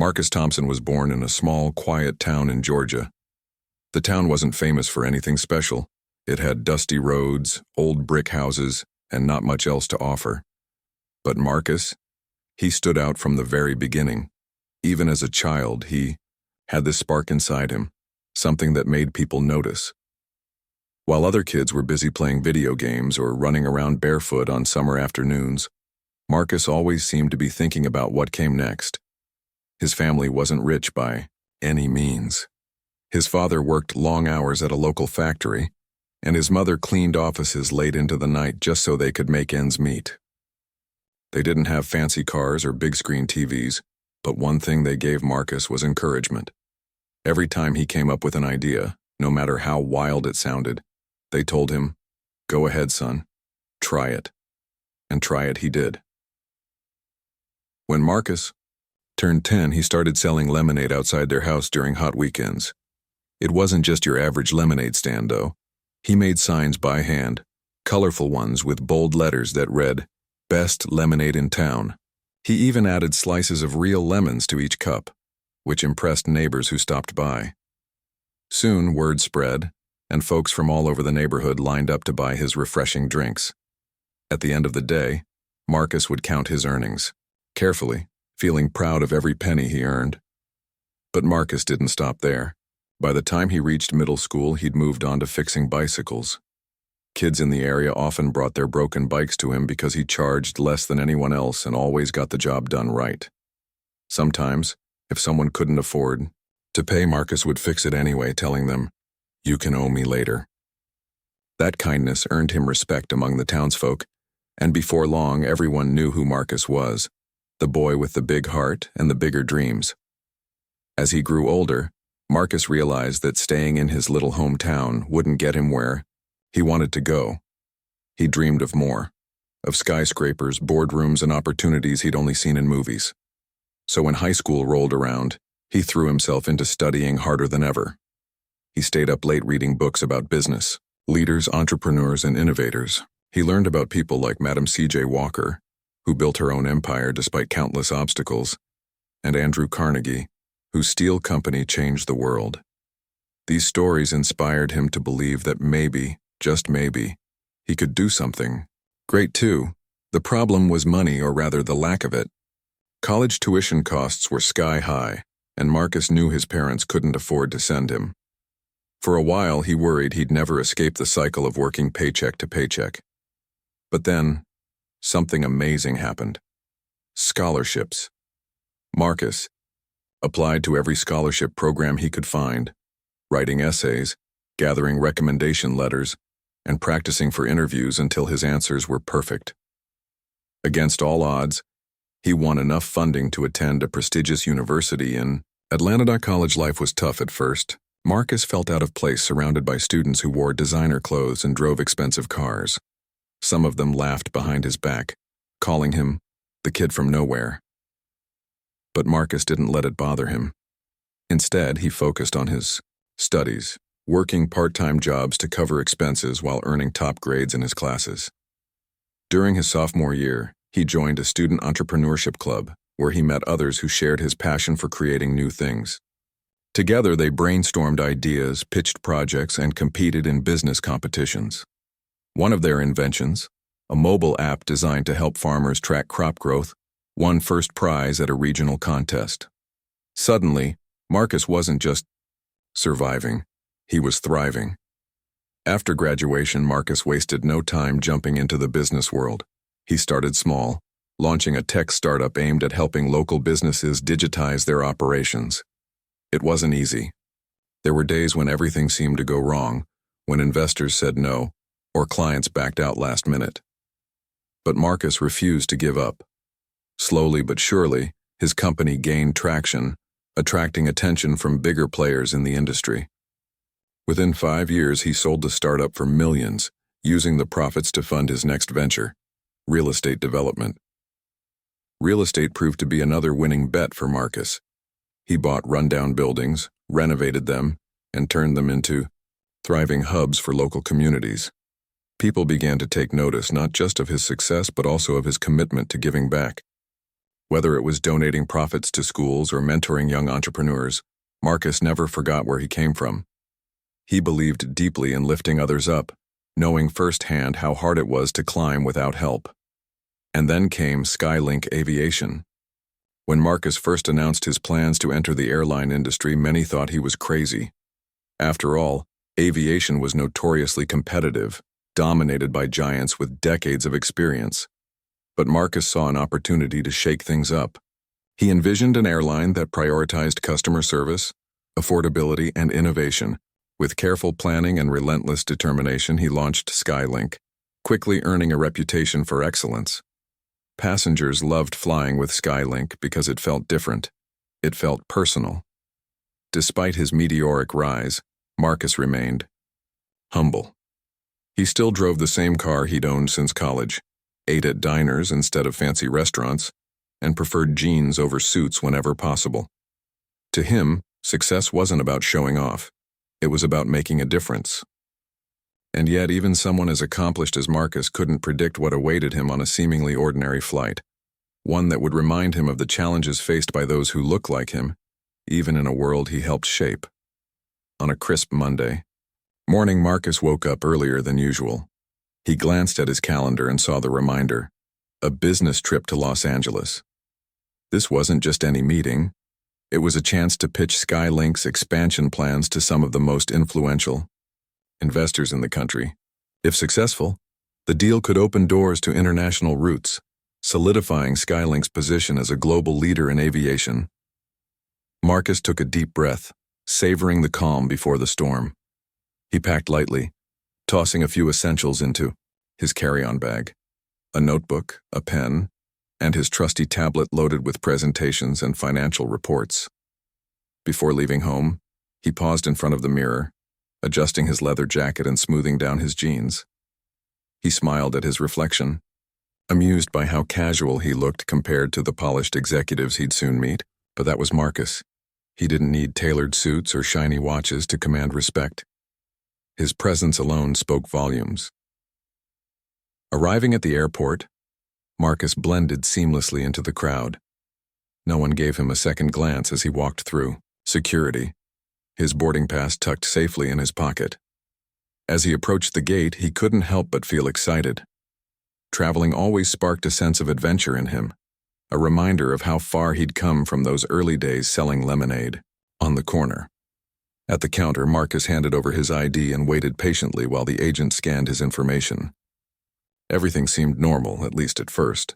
Marcus Thompson was born in a small, quiet town in Georgia. The town wasn't famous for anything special. It had dusty roads, old brick houses, and not much else to offer. But Marcus, he stood out from the very beginning. Even as a child, he had this spark inside him, something that made people notice. While other kids were busy playing video games or running around barefoot on summer afternoons, Marcus always seemed to be thinking about what came next. His family wasn't rich by any means. His father worked long hours at a local factory, and his mother cleaned offices late into the night just so they could make ends meet. They didn't have fancy cars or big-screen TVs, but one thing they gave Marcus was encouragement. Every time he came up with an idea, no matter how wild it sounded, they told him, "Go ahead, son. Try it." And try it he did. When Marcus turned 10, he started selling lemonade outside their house during hot weekends. It wasn't just your average lemonade stand, though. He made signs by hand, colorful ones with bold letters that read, "Best lemonade in town." He even added slices of real lemons to each cup, which impressed neighbors who stopped by. Soon, word spread, and folks from all over the neighborhood lined up to buy his refreshing drinks. At the end of the day, Marcus would count his earnings, carefully, feeling proud of every penny he earned. But Marcus didn't stop there. By the time he reached middle school, he'd moved on to fixing bicycles. Kids in the area often brought their broken bikes to him because he charged less than anyone else and always got the job done right. Sometimes, if someone couldn't afford to pay, Marcus would fix it anyway, telling them, "You can owe me later." That kindness earned him respect among the townsfolk, and before long everyone knew who Marcus was, the boy with the big heart and the bigger dreams. As he grew older, Marcus realized that staying in his little hometown wouldn't get him where he wanted to go. He dreamed of more, of skyscrapers, boardrooms, and opportunities he'd only seen in movies. So when high school rolled around, he threw himself into studying harder than ever. He stayed up late reading books about business, leaders, entrepreneurs, and innovators. He learned about people like Madam C.J. Walker, who built her own empire despite countless obstacles, and Andrew Carnegie, whose steel company changed the world. These stories inspired him to believe that maybe, just maybe, he could do something great too. The problem was money, or rather the lack of it. College tuition costs were sky high, and Marcus knew his parents couldn't afford to send him. For a while, he worried he'd never escape the cycle of working paycheck to paycheck. But then, something amazing happened. Scholarships. Marcus applied to every scholarship program he could find, writing essays, gathering recommendation letters, and practicing for interviews until his answers were perfect. Against all odds, he won enough funding to attend a prestigious university in Atlanta. College life was tough at first. Marcus felt out of place surrounded by students who wore designer clothes and drove expensive cars. Some of them laughed behind his back, calling him the kid from nowhere. But Marcus didn't let it bother him. Instead, he focused on his studies, working part-time jobs to cover expenses while earning top grades in his classes. During his sophomore year, he joined a student entrepreneurship club where he met others who shared his passion for creating new things. Together, they brainstormed ideas, pitched projects, and competed in business competitions. One of their inventions, a mobile app designed to help farmers track crop growth, won first prize at a regional contest. Suddenly, Marcus wasn't just surviving, he was thriving. After graduation, Marcus wasted no time jumping into the business world. He started small, launching a tech startup aimed at helping local businesses digitize their operations. It wasn't easy. There were days when everything seemed to go wrong, when investors said no, or clients backed out last minute. But Marcus refused to give up. Slowly but surely, his company gained traction, attracting attention from bigger players in the industry. Within 5 years, he sold the startup for millions, using the profits to fund his next venture, real estate development. Real estate proved to be another winning bet for Marcus. He bought rundown buildings, renovated them, and turned them into thriving hubs for local communities. People began to take notice not just of his success but also of his commitment to giving back. Whether it was donating profits to schools or mentoring young entrepreneurs, Marcus never forgot where he came from. He believed deeply in lifting others up, knowing firsthand how hard it was to climb without help. And then came Skylink Aviation. When Marcus first announced his plans to enter the airline industry, many thought he was crazy. After all, aviation was notoriously competitive, dominated by giants with decades of experience. But Marcus saw an opportunity to shake things up. He envisioned an airline that prioritized customer service, affordability, and innovation. With careful planning and relentless determination, he launched Skylink, quickly earning a reputation for excellence. Passengers loved flying with Skylink because it felt different. It felt personal. Despite his meteoric rise, Marcus remained humble. He still drove the same car he'd owned since college, ate at diners instead of fancy restaurants, and preferred jeans over suits whenever possible. To him, success wasn't about showing off. It was about making a difference. And yet, even someone as accomplished as Marcus couldn't predict what awaited him on a seemingly ordinary flight, one that would remind him of the challenges faced by those who look like him, even in a world he helped shape. On a crisp Monday morning, Marcus woke up earlier than usual. He glanced at his calendar and saw the reminder, a business trip to Los Angeles. This wasn't just any meeting. It was a chance to pitch Skylink's expansion plans to some of the most influential investors in the country. If successful, the deal could open doors to international routes, solidifying Skylink's position as a global leader in aviation. Marcus took a deep breath, savoring the calm before the storm. He packed lightly, tossing a few essentials into his carry-on bag, a notebook, a pen, and his trusty tablet loaded with presentations and financial reports. Before leaving home, he paused in front of the mirror, adjusting his leather jacket and smoothing down his jeans. He smiled at his reflection, amused by how casual he looked compared to the polished executives he'd soon meet. But that was Marcus. He didn't need tailored suits or shiny watches to command respect. His presence alone spoke volumes. Arriving at the airport, Marcus blended seamlessly into the crowd. No one gave him a second glance as he walked through security, his boarding pass tucked safely in his pocket. As he approached the gate, he couldn't help but feel excited. Traveling always sparked a sense of adventure in him, a reminder of how far he'd come from those early days selling lemonade on the corner. At the counter, Marcus handed over his ID and waited patiently while the agent scanned his information. Everything seemed normal, at least at first.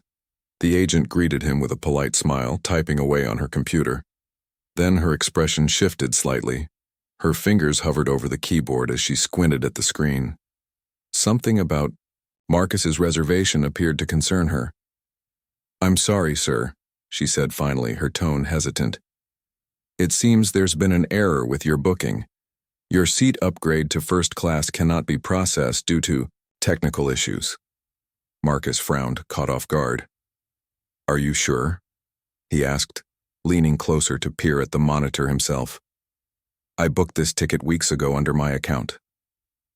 The agent greeted him with a polite smile, typing away on her computer. Then her expression shifted slightly. Her fingers hovered over the keyboard as she squinted at the screen. Something about Marcus's reservation appeared to concern her. "I'm sorry, sir," she said finally, her tone hesitant. "It seems there's been an error with your booking. Your seat upgrade to first class cannot be processed due to technical issues." Marcus frowned, caught off guard. "Are you sure?" he asked, leaning closer to peer at the monitor himself. "I booked this ticket weeks ago under my account."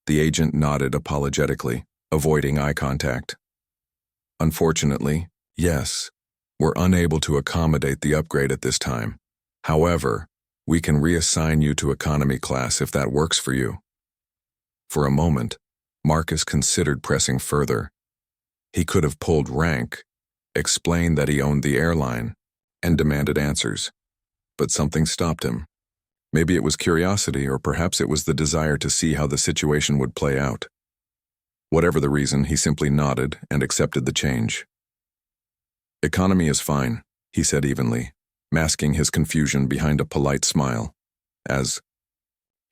The agent nodded apologetically, avoiding eye contact. "Unfortunately, yes, we're unable to accommodate the upgrade at this time. However, we can reassign you to economy class if that works for you." For a moment, Marcus considered pressing further. He could have pulled rank, explained that he owned the airline, and demanded answers. But something stopped him. Maybe it was curiosity, or perhaps it was the desire to see how the situation would play out. Whatever the reason, he simply nodded and accepted the change. "Economy is fine," he said evenly, masking his confusion behind a polite smile. As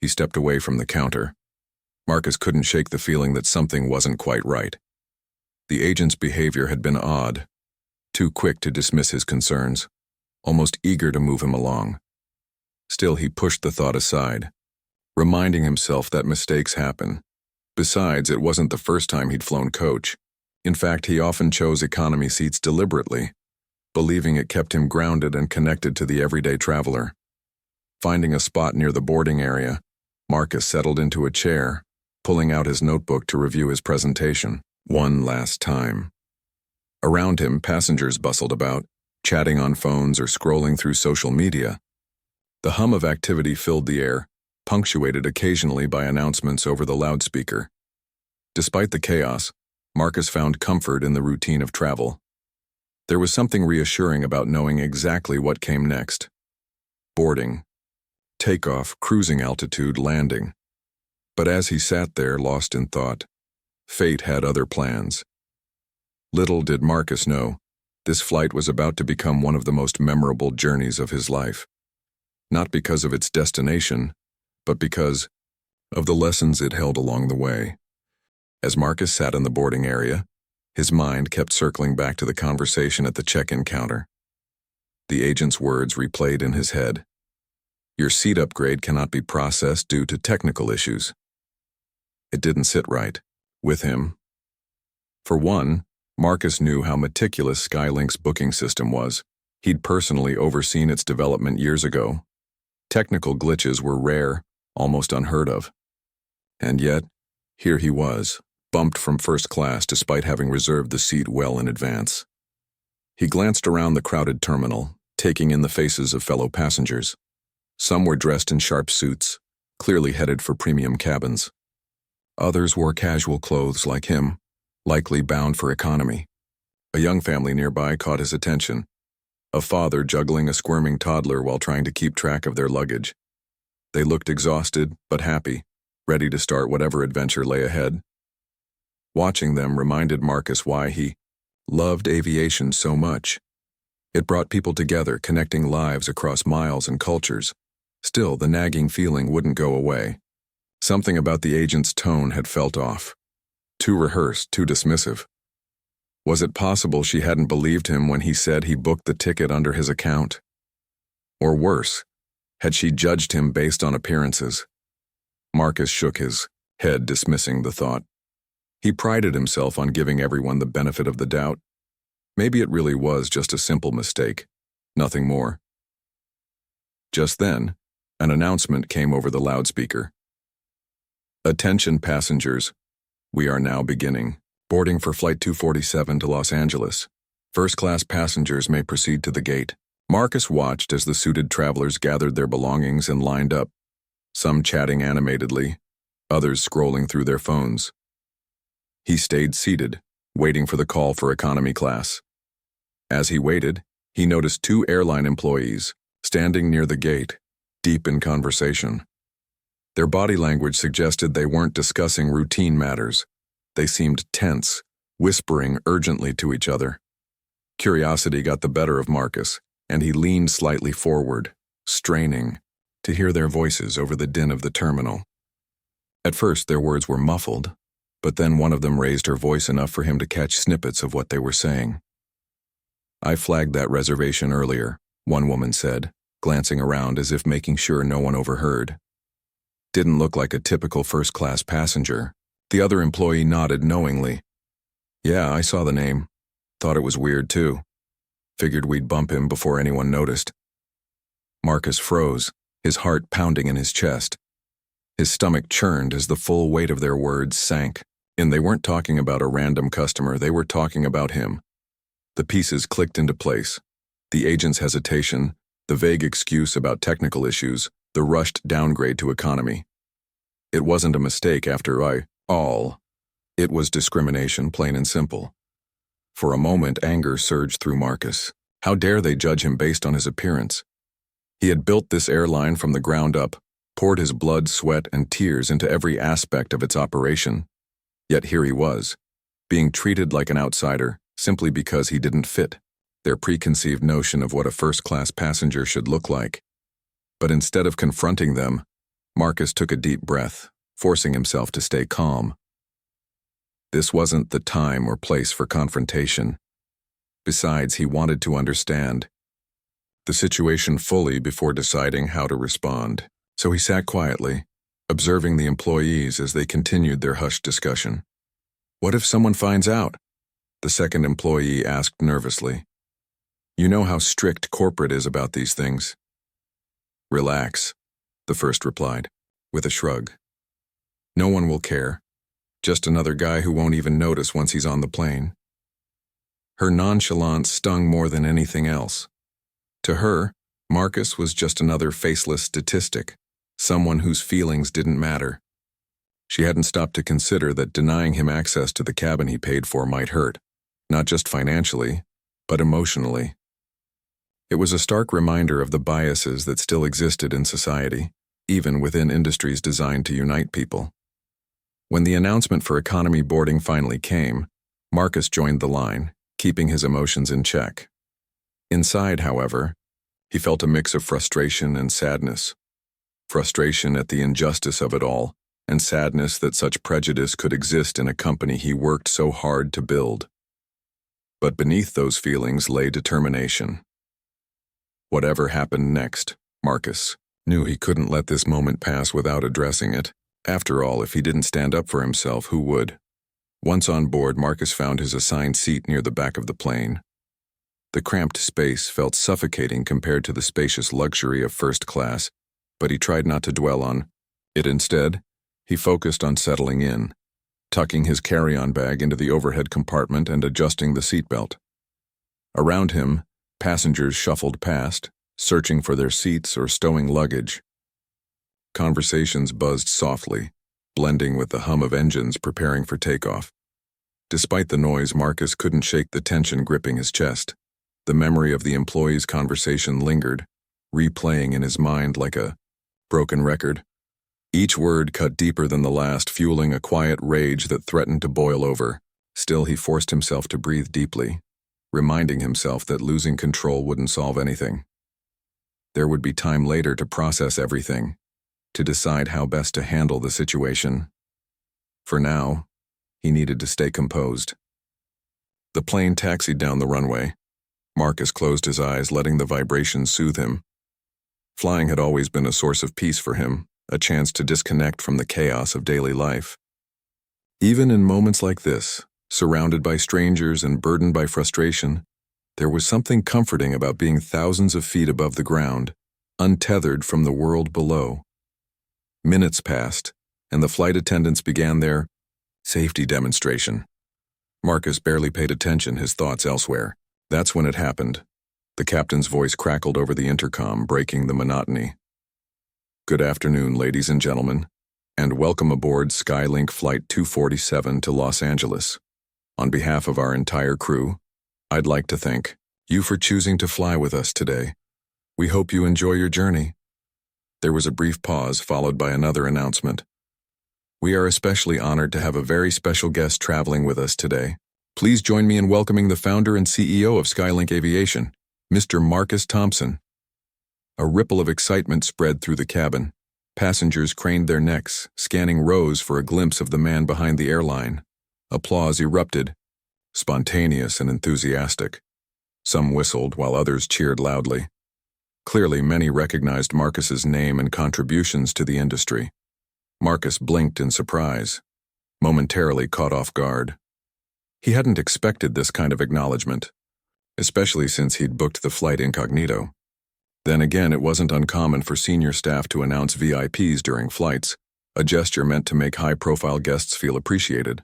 he stepped away from the counter, Marcus couldn't shake the feeling that something wasn't quite right. The agent's behavior had been odd, too quick to dismiss his concerns, almost eager to move him along. Still, he pushed the thought aside, reminding himself that mistakes happen. Besides, it wasn't the first time he'd flown coach. In fact, he often chose economy seats deliberately, believing it kept him grounded and connected to the everyday traveler. Finding a spot near the boarding area, Marcus settled into a chair, pulling out his notebook to review his presentation one last time. Around him, passengers bustled about, chatting on phones or scrolling through social media. The hum of activity filled the air, punctuated occasionally by announcements over the loudspeaker. Despite the chaos, Marcus found comfort in the routine of travel. There was something reassuring about knowing exactly what came next. Boarding, takeoff, cruising altitude, landing. But as he sat there, lost in thought, fate had other plans. Little did Marcus know, this flight was about to become one of the most memorable journeys of his life. Not because of its destination, but because of the lessons it held along the way. As Marcus sat in the boarding area, his mind kept circling back to the conversation at the check-in counter. The agent's words replayed in his head. Your seat upgrade cannot be processed due to technical issues. It didn't sit right with him. For one, Marcus knew how meticulous Skylink's booking system was. He'd personally overseen its development years ago. Technical glitches were rare, almost unheard of. And yet, here he was, bumped from first class despite having reserved the seat well in advance. He glanced around the crowded terminal, taking in the faces of fellow passengers. Some were dressed in sharp suits, clearly headed for premium cabins. Others wore casual clothes like him, likely bound for economy. A young family nearby caught his attention, a father juggling a squirming toddler while trying to keep track of their luggage. They looked exhausted but happy, ready to start whatever adventure lay ahead. Watching them reminded Marcus why he loved aviation so much. It brought people together, connecting lives across miles and cultures. Still, the nagging feeling wouldn't go away. Something about the agent's tone had felt off. Too rehearsed, too dismissive. Was it possible she hadn't believed him when he said he booked the ticket under his account? Or worse, had she judged him based on appearances? Marcus shook his head, dismissing the thought. He prided himself on giving everyone the benefit of the doubt. Maybe it really was just a simple mistake, nothing more. Just then, an announcement came over the loudspeaker. Attention passengers, we are now beginning. Boarding for Flight 247 to Los Angeles. First-class passengers may proceed to the gate. Marcus watched as the suited travelers gathered their belongings and lined up, some chatting animatedly, others scrolling through their phones. He stayed seated, waiting for the call for economy class. As he waited, he noticed two airline employees, standing near the gate, deep in conversation. Their body language suggested they weren't discussing routine matters. They seemed tense, whispering urgently to each other. Curiosity got the better of Marcus, and he leaned slightly forward, straining, to hear their voices over the din of the terminal. At first, their words were muffled, but then one of them raised her voice enough for him to catch snippets of what they were saying. I flagged that reservation earlier, one woman said, glancing around as if making sure no one overheard. Didn't look like a typical first-class passenger. The other employee nodded knowingly. Yeah, I saw the name. Thought it was weird, too. Figured we'd bump him before anyone noticed. Marcus froze, his heart pounding in his chest. His stomach churned as the full weight of their words sank. And they weren't talking about a random customer, they were talking about him. The pieces clicked into place. The agent's hesitation, the vague excuse about technical issues, the rushed downgrade to economy. It wasn't a mistake after all. It was discrimination, plain and simple. For a moment, anger surged through Marcus. How dare they judge him based on his appearance? He had built this airline from the ground up, poured his blood, sweat, and tears into every aspect of its operation. Yet here he was, being treated like an outsider simply because he didn't fit their preconceived notion of what a first-class passenger should look like. But instead of confronting them, Marcus took a deep breath, forcing himself to stay calm. This wasn't the time or place for confrontation. Besides, he wanted to understand the situation fully before deciding how to respond. So he sat quietly, observing the employees as they continued their hushed discussion. What if someone finds out? The second employee asked nervously. You know how strict corporate is about these things. Relax, the first replied, with a shrug. No one will care. Just another guy who won't even notice once he's on the plane. Her nonchalance stung more than anything else. To her, Marcus was just another faceless statistic, someone whose feelings didn't matter. She hadn't stopped to consider that denying him access to the cabin he paid for might hurt, not just financially, but emotionally. It was a stark reminder of the biases that still existed in society, even within industries designed to unite people. When the announcement for economy boarding finally came, Marcus joined the line, keeping his emotions in check. Inside, however, he felt a mix of frustration and sadness. Frustration at the injustice of it all, and sadness that such prejudice could exist in a company he worked so hard to build. But beneath those feelings lay determination. Whatever happened next, Marcus knew he couldn't let this moment pass without addressing it. After all, if he didn't stand up for himself, who would? Once on board, Marcus found his assigned seat near the back of the plane. The cramped space felt suffocating compared to the spacious luxury of first class, but he tried not to dwell on it. Instead, he focused on settling in, tucking his carry-on bag into the overhead compartment and adjusting the seatbelt. Around him, passengers shuffled past, searching for their seats or stowing luggage. Conversations buzzed softly, blending with the hum of engines preparing for takeoff. Despite the noise, Marcus couldn't shake the tension gripping his chest. The memory of the employee's conversation lingered, replaying in his mind like a broken record. Each word cut deeper than the last, fueling a quiet rage that threatened to boil over. Still, he forced himself to breathe deeply, reminding himself that losing control wouldn't solve anything. There would be time later to process everything, to decide how best to handle the situation. For now, he needed to stay composed. The plane taxied down the runway. Marcus closed his eyes, letting the vibrations soothe him. Flying had always been a source of peace for him, a chance to disconnect from the chaos of daily life. Even in moments like this, surrounded by strangers and burdened by frustration, there was something comforting about being thousands of feet above the ground, untethered from the world below. Minutes passed, and the flight attendants began their safety demonstration. Marcus barely paid attention, his thoughts elsewhere. That's when it happened. The captain's voice crackled over the intercom, breaking the monotony. Good afternoon, ladies and gentlemen, and welcome aboard Skylink Flight 247 to Los Angeles. On behalf of our entire crew, I'd like to thank you for choosing to fly with us today. We hope you enjoy your journey. There was a brief pause, followed by another announcement. We are especially honored to have a very special guest traveling with us today. Please join me in welcoming the founder and CEO of Skylink Aviation, Mr. Marcus Thompson. A ripple of excitement spread through the cabin. Passengers craned their necks, scanning rows for a glimpse of the man behind the airline. Applause erupted, spontaneous and enthusiastic. Some whistled while others cheered loudly. Clearly, many recognized Marcus's name and contributions to the industry. Marcus blinked in surprise, momentarily caught off guard. He hadn't expected this kind of acknowledgement, especially since he'd booked the flight incognito. Then again, it wasn't uncommon for senior staff to announce VIPs during flights, a gesture meant to make high-profile guests feel appreciated.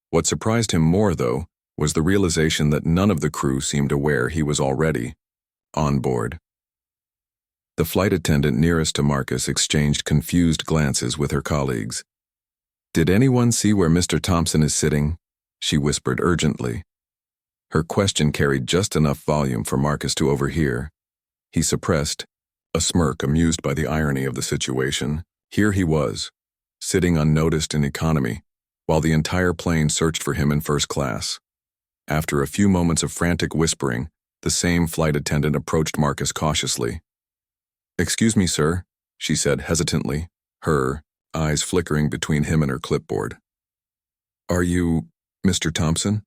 What surprised him more, though, was the realization that none of the crew seemed aware he was already on board. The flight attendant nearest to Marcus exchanged confused glances with her colleagues. "Did anyone see where Mr. Thompson is sitting?" she whispered urgently. Her question carried just enough volume for Marcus to overhear. He suppressed a smirk, amused by the irony of the situation. Here he was, sitting unnoticed in economy, while the entire plane searched for him in first class. After a few moments of frantic whispering, the same flight attendant approached Marcus cautiously. "Excuse me, sir," she said hesitantly, her eyes flickering between him and her clipboard. "Are you Mr. Thompson?"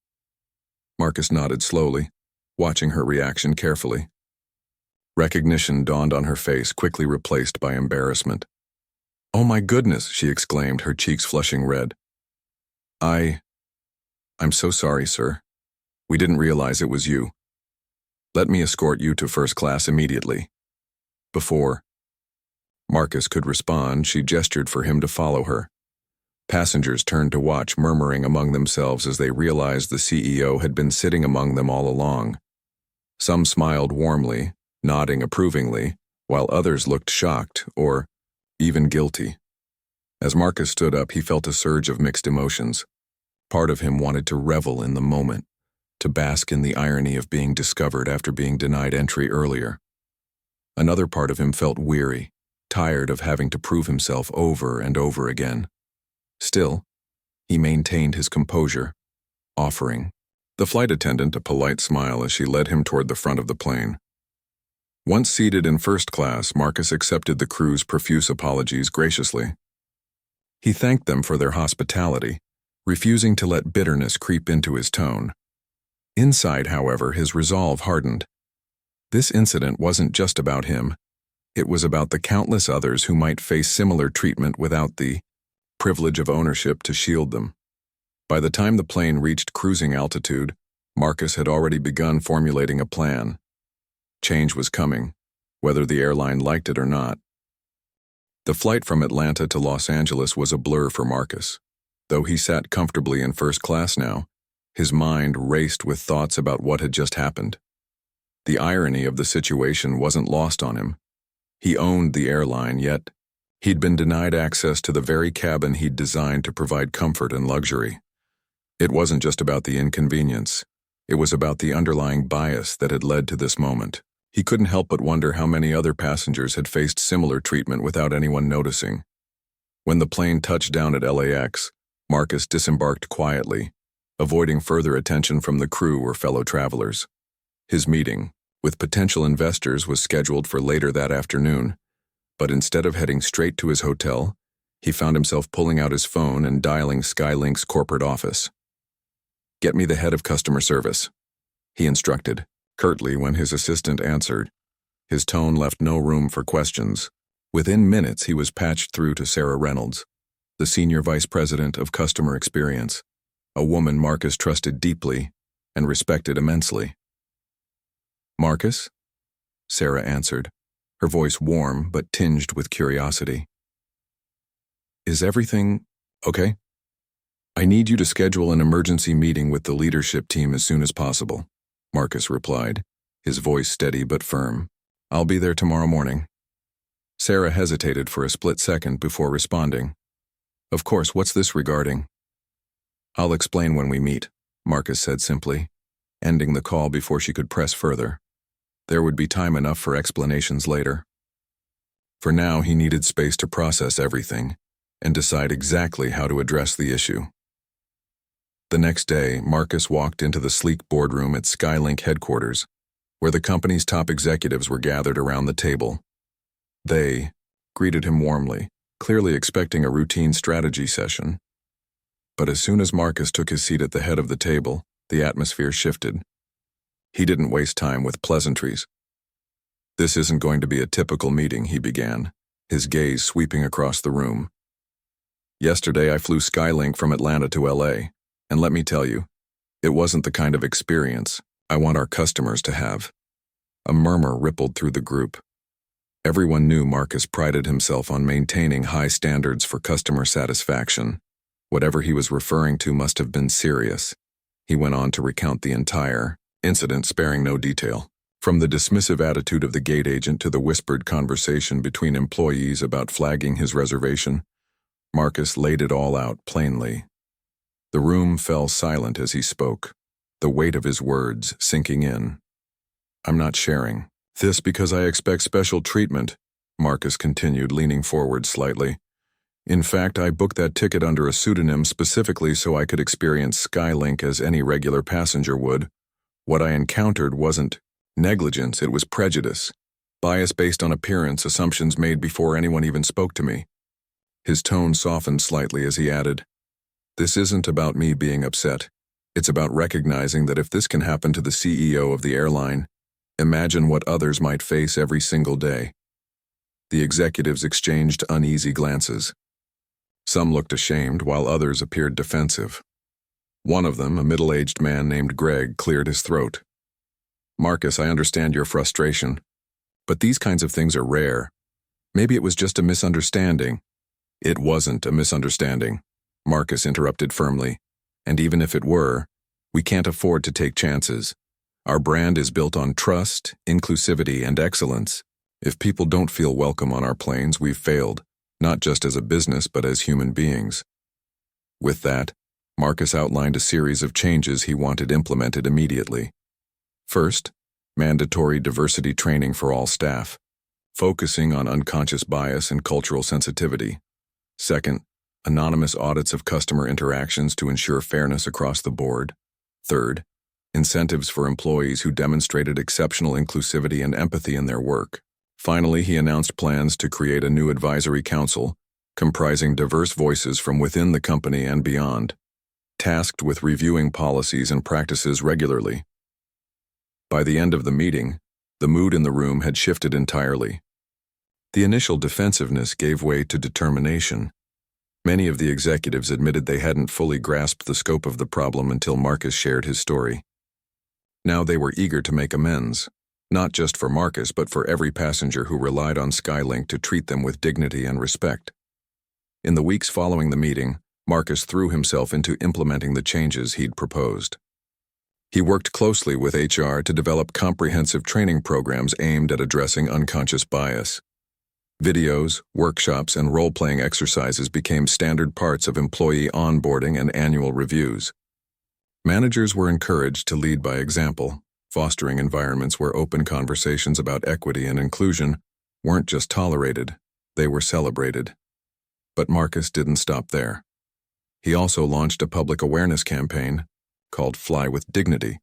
Marcus nodded slowly, watching her reaction carefully. Recognition dawned on her face, quickly replaced by embarrassment. "Oh my goodness," she exclaimed, her cheeks flushing red. I'm so sorry, sir. We didn't realize it was you. Let me escort you to first class immediately." Before Marcus could respond, she gestured for him to follow her. Passengers turned to watch, murmuring among themselves as they realized the CEO had been sitting among them all along. Some smiled warmly, nodding approvingly, while others looked shocked or even guilty. As Marcus stood up, he felt a surge of mixed emotions. Part of him wanted to revel in the moment, to bask in the irony of being discovered after being denied entry earlier. Another part of him felt weary, tired of having to prove himself over and over again. Still, he maintained his composure, offering the flight attendant a polite smile as she led him toward the front of the plane. Once seated in first class, Marcus accepted the crew's profuse apologies graciously. He thanked them for their hospitality, refusing to let bitterness creep into his tone. Inside, however, his resolve hardened. This incident wasn't just about him. It was about the countless others who might face similar treatment without the privilege of ownership to shield them. By the time the plane reached cruising altitude, Marcus had already begun formulating a plan. Change was coming, whether the airline liked it or not. The flight from Atlanta to Los Angeles was a blur for Marcus. Though he sat comfortably in first class now, his mind raced with thoughts about what had just happened. The irony of the situation wasn't lost on him. He owned the airline, yet he'd been denied access to the very cabin he'd designed to provide comfort and luxury. It wasn't just about the inconvenience. It was about the underlying bias that had led to this moment. He couldn't help but wonder how many other passengers had faced similar treatment without anyone noticing. When the plane touched down at LAX, Marcus disembarked quietly, avoiding further attention from the crew or fellow travelers. His meeting with potential investors was scheduled for later that afternoon, but instead of heading straight to his hotel, he found himself pulling out his phone and dialing Skylink's corporate office. "Get me the head of customer service," he instructed, curtly when his assistant answered. His tone left no room for questions. Within minutes, he was patched through to Sarah Reynolds, the Senior Vice President of Customer Experience, a woman Marcus trusted deeply and respected immensely. "Marcus?" Sarah answered, her voice warm but tinged with curiosity. "Is everything okay? I need you to schedule an emergency meeting with the leadership team as soon as possible," Marcus replied, his voice steady but firm. "I'll be there tomorrow morning." Sarah hesitated for a split second before responding. "Of course, what's this regarding?" "I'll explain when we meet," Marcus said simply, ending the call before she could press further. There would be time enough for explanations later. For now, he needed space to process everything and decide exactly how to address the issue. The next day, Marcus walked into the sleek boardroom at Skylink headquarters, where the company's top executives were gathered around the table. They greeted him warmly, clearly expecting a routine strategy session. But as soon as Marcus took his seat at the head of the table, the atmosphere shifted. He didn't waste time with pleasantries. "This isn't going to be a typical meeting," he began, his gaze sweeping across the room. "Yesterday I flew Skylink from Atlanta to LA, and let me tell you, it wasn't the kind of experience I want our customers to have." A murmur rippled through the group. Everyone knew Marcus prided himself on maintaining high standards for customer satisfaction. Whatever he was referring to must have been serious. He went on to recount the entire incident, sparing no detail. From the dismissive attitude of the gate agent to the whispered conversation between employees about flagging his reservation, Marcus laid it all out plainly. The room fell silent as he spoke, the weight of his words sinking in. "I'm not sharing this because I expect special treatment," Marcus continued, leaning forward slightly. "In fact, I booked that ticket under a pseudonym specifically so I could experience Skylink as any regular passenger would. What I encountered wasn't negligence, it was prejudice. Bias based on appearance, assumptions made before anyone even spoke to me." His tone softened slightly as he added, "This isn't about me being upset. It's about recognizing that if this can happen to the CEO of the airline, imagine what others might face every single day." The executives exchanged uneasy glances. Some looked ashamed, while others appeared defensive. One of them, a middle-aged man named Greg, cleared his throat. "Marcus, I understand your frustration, but these kinds of things are rare. Maybe it was just a misunderstanding." "It wasn't a misunderstanding," Marcus interrupted firmly. And even if it were, we can't afford to take chances. Our brand is built on trust, inclusivity, and excellence. If people don't feel welcome on our planes, we've failed, not just as a business but as human beings. With that, Marcus outlined a series of changes he wanted implemented immediately. First, mandatory diversity training for all staff, focusing on unconscious bias and cultural sensitivity. Second, anonymous audits of customer interactions to ensure fairness across the board. Third, incentives for employees who demonstrated exceptional inclusivity and empathy in their work. Finally, he announced plans to create a new advisory council, comprising diverse voices from within the company and beyond, tasked with reviewing policies and practices regularly. By the end of the meeting, the mood in the room had shifted entirely. The initial defensiveness gave way to determination. Many of the executives admitted they hadn't fully grasped the scope of the problem until Marcus shared his story. Now they were eager to make amends, not just for Marcus but for every passenger who relied on Skylink to treat them with dignity and respect. In the weeks following the meeting, Marcus threw himself into implementing the changes he'd proposed. He worked closely with HR to develop comprehensive training programs aimed at addressing unconscious bias. Videos, workshops, and role-playing exercises became standard parts of employee onboarding and annual reviews. Managers were encouraged to lead by example, fostering environments where open conversations about equity and inclusion weren't just tolerated, they were celebrated. But Marcus didn't stop there. He also launched a public awareness campaign called Fly with Dignity,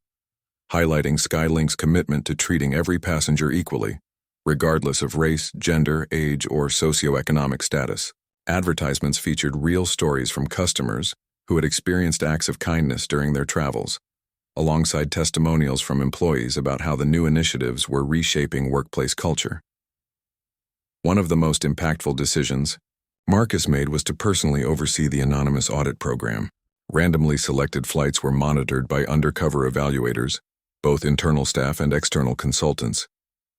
highlighting Skylink's commitment to treating every passenger equally, regardless of race, gender, age, or socioeconomic status. Advertisements featured real stories from customers who had experienced acts of kindness during their travels, alongside testimonials from employees about how the new initiatives were reshaping workplace culture. One of the most impactful decisions Marcus made was to personally oversee the anonymous audit program. Randomly selected flights were monitored by undercover evaluators, both internal staff and external consultants,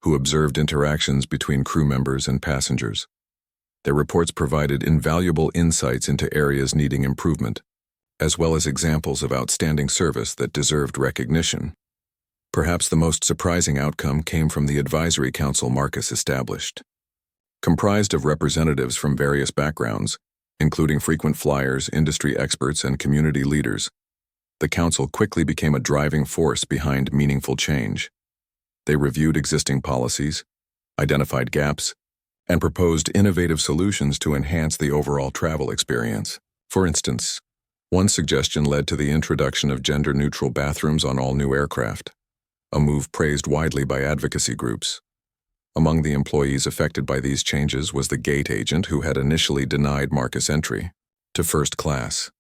who observed interactions between crew members and passengers. Their reports provided invaluable insights into areas needing improvement, as well as examples of outstanding service that deserved recognition. Perhaps the most surprising outcome came from the advisory council Marcus established. Comprised of representatives from various backgrounds, including frequent flyers, industry experts, and community leaders, the council quickly became a driving force behind meaningful change. They reviewed existing policies, identified gaps, and proposed innovative solutions to enhance the overall travel experience. For instance, one suggestion led to the introduction of gender-neutral bathrooms on all new aircraft, a move praised widely by advocacy groups. Among the employees affected by these changes was the gate agent who had initially denied Marcus entry to first class.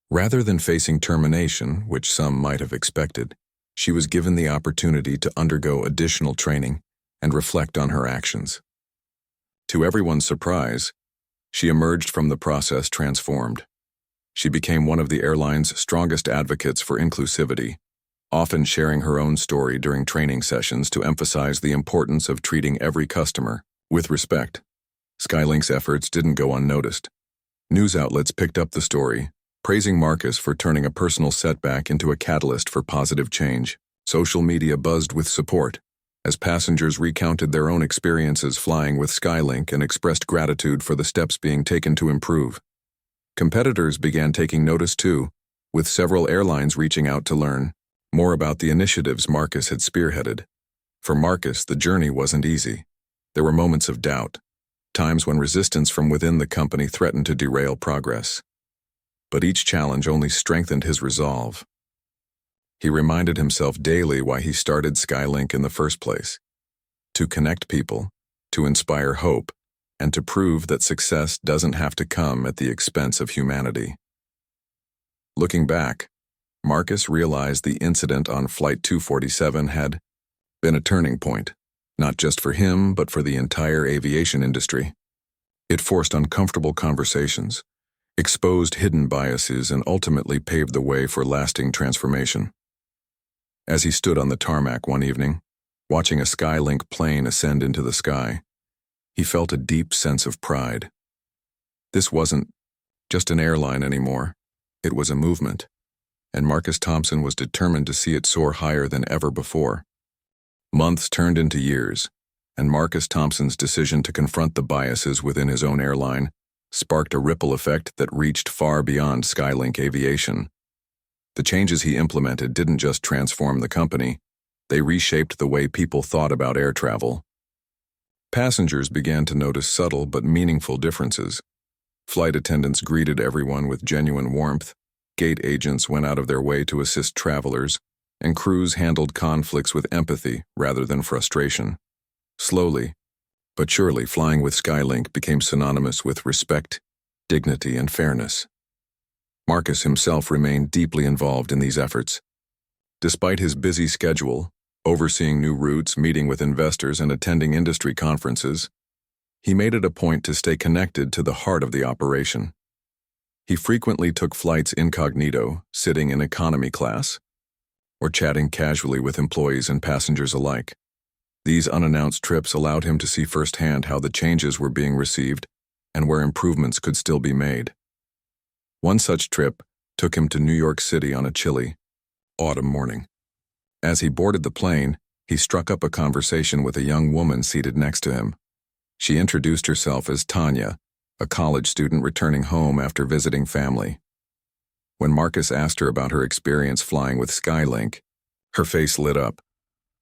Rather than facing termination, which some might have expected, she was given the opportunity to undergo additional training and reflect on her actions. To everyone's surprise, she emerged from the process transformed. She became one of the airline's strongest advocates for inclusivity, often sharing her own story during training sessions to emphasize the importance of treating every customer with respect. Skylink's efforts didn't go unnoticed. News outlets picked up the story, praising Marcus for turning a personal setback into a catalyst for positive change. Social media buzzed with support, as passengers recounted their own experiences flying with Skylink and expressed gratitude for the steps being taken to improve. Competitors began taking notice too, with several airlines reaching out to learn more about the initiatives Marcus had spearheaded. For Marcus, the journey wasn't easy. There were moments of doubt, times when resistance from within the company threatened to derail progress. But each challenge only strengthened his resolve. He reminded himself daily why he started Skylink in the first place: to connect people, to inspire hope, and to prove that success doesn't have to come at the expense of humanity. Looking back, Marcus realized the incident on Flight 247 had been a turning point, not just for him but for the entire aviation industry. It forced uncomfortable conversations, exposed hidden biases, and ultimately paved the way for lasting transformation. As he stood on the tarmac one evening, watching a Skylink plane ascend into the sky, he felt a deep sense of pride. This wasn't just an airline anymore. It was a movement, and Marcus Thompson was determined to see it soar higher than ever before. Months turned into years, and Marcus Thompson's decision to confront the biases within his own airline sparked a ripple effect that reached far beyond Skylink Aviation. The changes he implemented didn't just transform the company, they reshaped the way people thought about air travel. Passengers began to notice subtle but meaningful differences. Flight attendants greeted everyone with genuine warmth, gate agents went out of their way to assist travelers, and crews handled conflicts with empathy rather than frustration. Slowly, but surely, flying with Skylink became synonymous with respect, dignity, and fairness. Marcus himself remained deeply involved in these efforts. Despite his busy schedule, overseeing new routes, meeting with investors, and attending industry conferences, he made it a point to stay connected to the heart of the operation. He frequently took flights incognito, sitting in economy class, or chatting casually with employees and passengers alike. These unannounced trips allowed him to see firsthand how the changes were being received and where improvements could still be made. One such trip took him to New York City on a chilly autumn morning. As he boarded the plane, he struck up a conversation with a young woman seated next to him. She introduced herself as Tanya, a college student returning home after visiting family. When Marcus asked her about her experience flying with Skylink, her face lit up.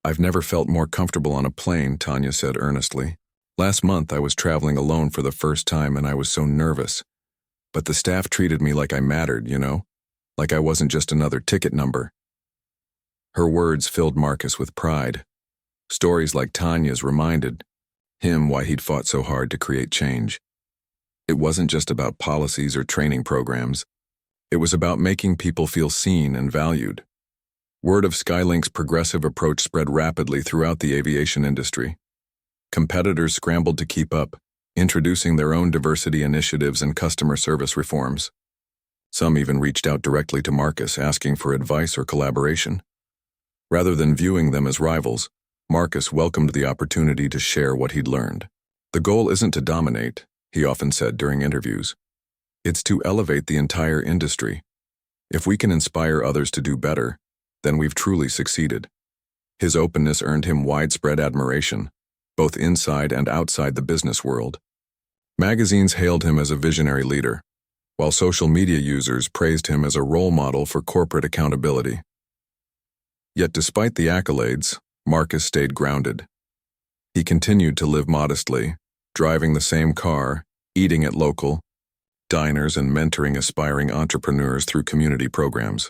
"I've never felt more comfortable on a plane," Tanya said earnestly. "Last month I was traveling alone for the first time and I was so nervous. But the staff treated me like I mattered, like I wasn't just another ticket number." Her words filled Marcus with pride. Stories like Tanya's reminded him why he'd fought so hard to create change. It wasn't just about policies or training programs. It was about making people feel seen and valued. Word of Skylink's progressive approach spread rapidly throughout the aviation industry. Competitors scrambled to keep up, introducing their own diversity initiatives and customer service reforms. Some even reached out directly to Marcus asking for advice or collaboration. Rather than viewing them as rivals, Marcus welcomed the opportunity to share what he'd learned. "The goal isn't to dominate," he often said during interviews. "It's to elevate the entire industry. If we can inspire others to do better, then we've truly succeeded." His openness earned him widespread admiration, both inside and outside the business world. Magazines hailed him as a visionary leader, while social media users praised him as a role model for corporate accountability. Yet despite the accolades, Marcus stayed grounded. He continued to live modestly, driving the same car, eating at local diners, and mentoring aspiring entrepreneurs through community programs.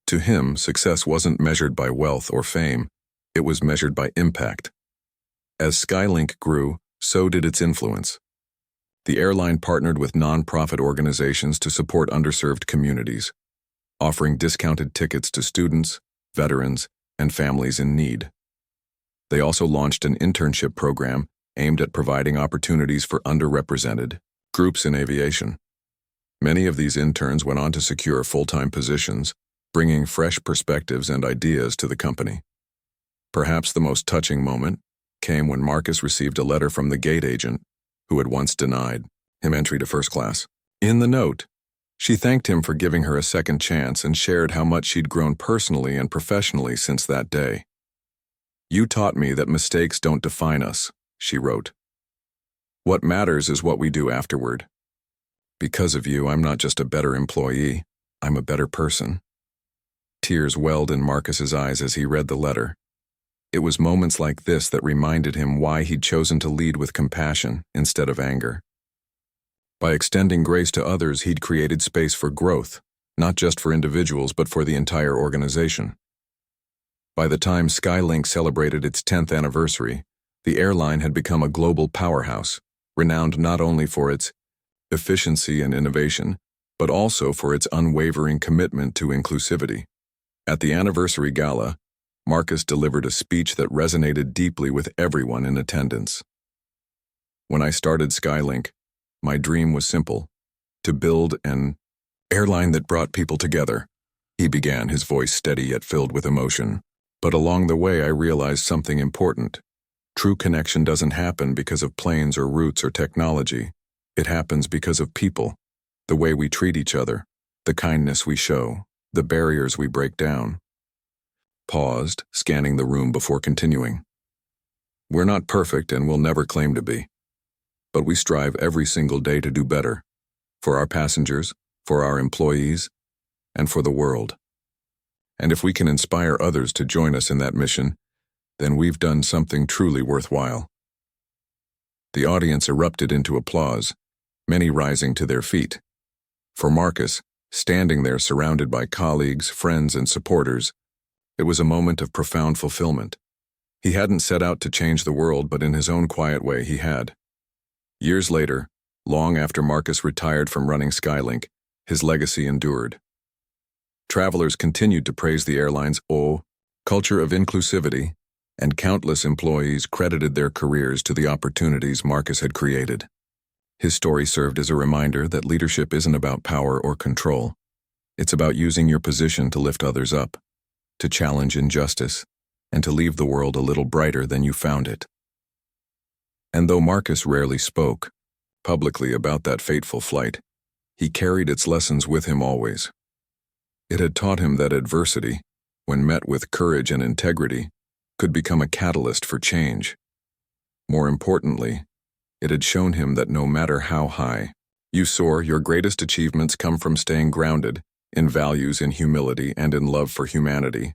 To him, success wasn't measured by wealth or fame, it was measured by impact. As Skylink grew, so did its influence. The airline partnered with nonprofit organizations to support underserved communities, offering discounted tickets to students, veterans, and families in need. They also launched an internship program aimed at providing opportunities for underrepresented groups in aviation. Many of these interns went on to secure full-time positions, bringing fresh perspectives and ideas to the company. Perhaps the most touching moment came when Marcus received a letter from the gate agent who had once denied him entry to first class. In the note, she thanked him for giving her a second chance and shared how much she'd grown personally and professionally since that day. "You taught me that mistakes don't define us," she wrote. "What matters is what we do afterward. Because of you, I'm not just a better employee, I'm a better person." Tears welled in Marcus's eyes as he read the letter. It was moments like this that reminded him why he'd chosen to lead with compassion instead of anger. By extending grace to others, he'd created space for growth, not just for individuals but for the entire organization. By the time Skylink celebrated its 10th anniversary, the airline had become a global powerhouse, renowned not only for its efficiency and innovation, but also for its unwavering commitment to inclusivity. At the anniversary gala, Marcus delivered a speech that resonated deeply with everyone in attendance. "When I started Skylink, my dream was simple: to build an airline that brought people together," he began, his voice steady yet filled with emotion. "But along the way I realized something important. True connection doesn't happen because of planes or routes or technology. It happens because of people. The way we treat each other, the kindness we show, the barriers we break down. Paused, scanning the room before continuing. We're not perfect and will never claim to be. But we strive every single day to do better. For our passengers, for our employees, and for the world. And if we can inspire others to join us in that mission, then we've done something truly worthwhile. The audience erupted into applause, many rising to their feet. For Marcus, standing there surrounded by colleagues, friends, and supporters, it was a moment of profound fulfillment. He hadn't set out to change the world, but in his own quiet way he had. Years later, long after Marcus retired from running Skylink, his legacy endured. Travelers continued to praise the airline's culture of inclusivity, and countless employees credited their careers to the opportunities Marcus had created. His story served as a reminder that leadership isn't about power or control. It's about using your position to lift others up, to challenge injustice, and to leave the world a little brighter than you found it. And though Marcus rarely spoke publicly about that fateful flight, he carried its lessons with him always. It had taught him that adversity, when met with courage and integrity, could become a catalyst for change. More importantly, it had shown him that no matter how high you soar, your greatest achievements come from staying grounded in values, in humility, and in love for humanity.